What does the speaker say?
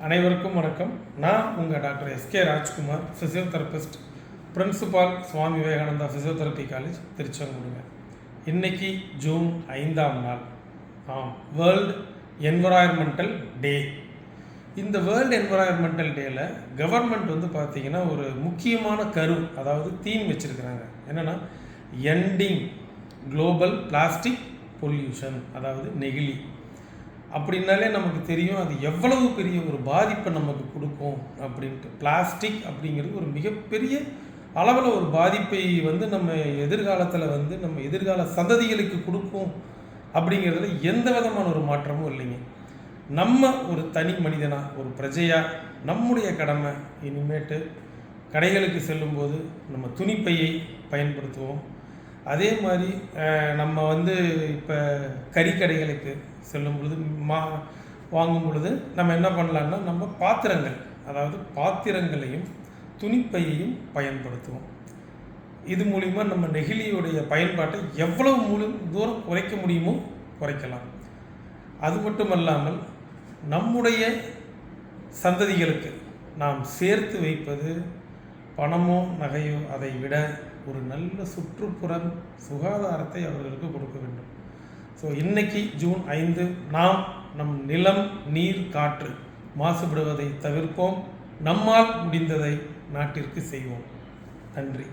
அனைவருக்கும் வணக்கம். நான் உங்கள் doctor SK Rajkumar, physiotherapist, principal Swami Vivekananda physiotherapy college, திருச்செங்கோடுங்க. இன்றைக்கி ஜூன் 5ஆம் நாள். World environmental day. இந்த வேர்ல்டு என்விரான்மெண்டல் டேயில் கவர்மெண்ட் பார்த்திங்கன்னா ஒரு முக்கியமான அதாவது தீம் வச்சுருக்கிறாங்க. என்னென்னா எண்டிங் குளோபல் பிளாஸ்டிக் பொல்யூஷன், அதாவது நெகிழி. அப்படின்னாலே நமக்கு தெரியும் அது எவ்வளவு பெரிய ஒரு பாதிப்பை நமக்கு கொடுக்கும் அப்படின்ட்டு. பிளாஸ்டிக் அப்படிங்கிறது ஒரு மிகப்பெரிய அளவில் ஒரு பாதிப்பை நம்ம எதிர்காலத்தில் நம்ம எதிர்கால சந்ததிகளுக்கு கொடுக்கும் அப்படிங்கிறதுல எந்த விதமான ஒரு மாற்றமும் இல்லைங்க. நம்ம ஒரு தனி மனிதனாக, ஒரு பிரஜையாக நம்முடைய கடமை இனிமேட்டு கடைகளுக்கு செல்லும்போது நம்ம துணிப்பையை பயன்படுத்துவோம். அதே மாதிரி நம்ம இப்போ கறிக்கடைகளுக்கு செல்லும் பொழுது வாங்கும் பொழுது நம்ம என்ன பண்ணலான்னா, நம்ம பாத்திரங்கள், அதாவது பாத்திரங்களையும் துணிப்பையையும் பயன்படுத்துவோம். இது மூலிமா நம்ம நெகிழியுடைய பயன்பாட்டை எவ்வளவு தூரம் குறைக்க முடியுமோ குறைக்கலாம். அது மட்டும் அல்லாமல் நம்முடைய சந்ததிகளுக்கு நாம் சேர்த்து வைப்பது பணமோ நகையோ அதை விட ஒரு நல்ல சுற்றுப்புறம் சுகாதாரத்தை அவர்களுக்கு கொடுக்க வேண்டும். ஸோ இன்றைக்கி ஜூன் 5 நாம் நம் நிலம், நீர், காற்று மாசுபடுவதை தவிர்ப்போம். நம்மால் முடிந்ததை நாட்டிற்கு செய்வோம். நன்றி.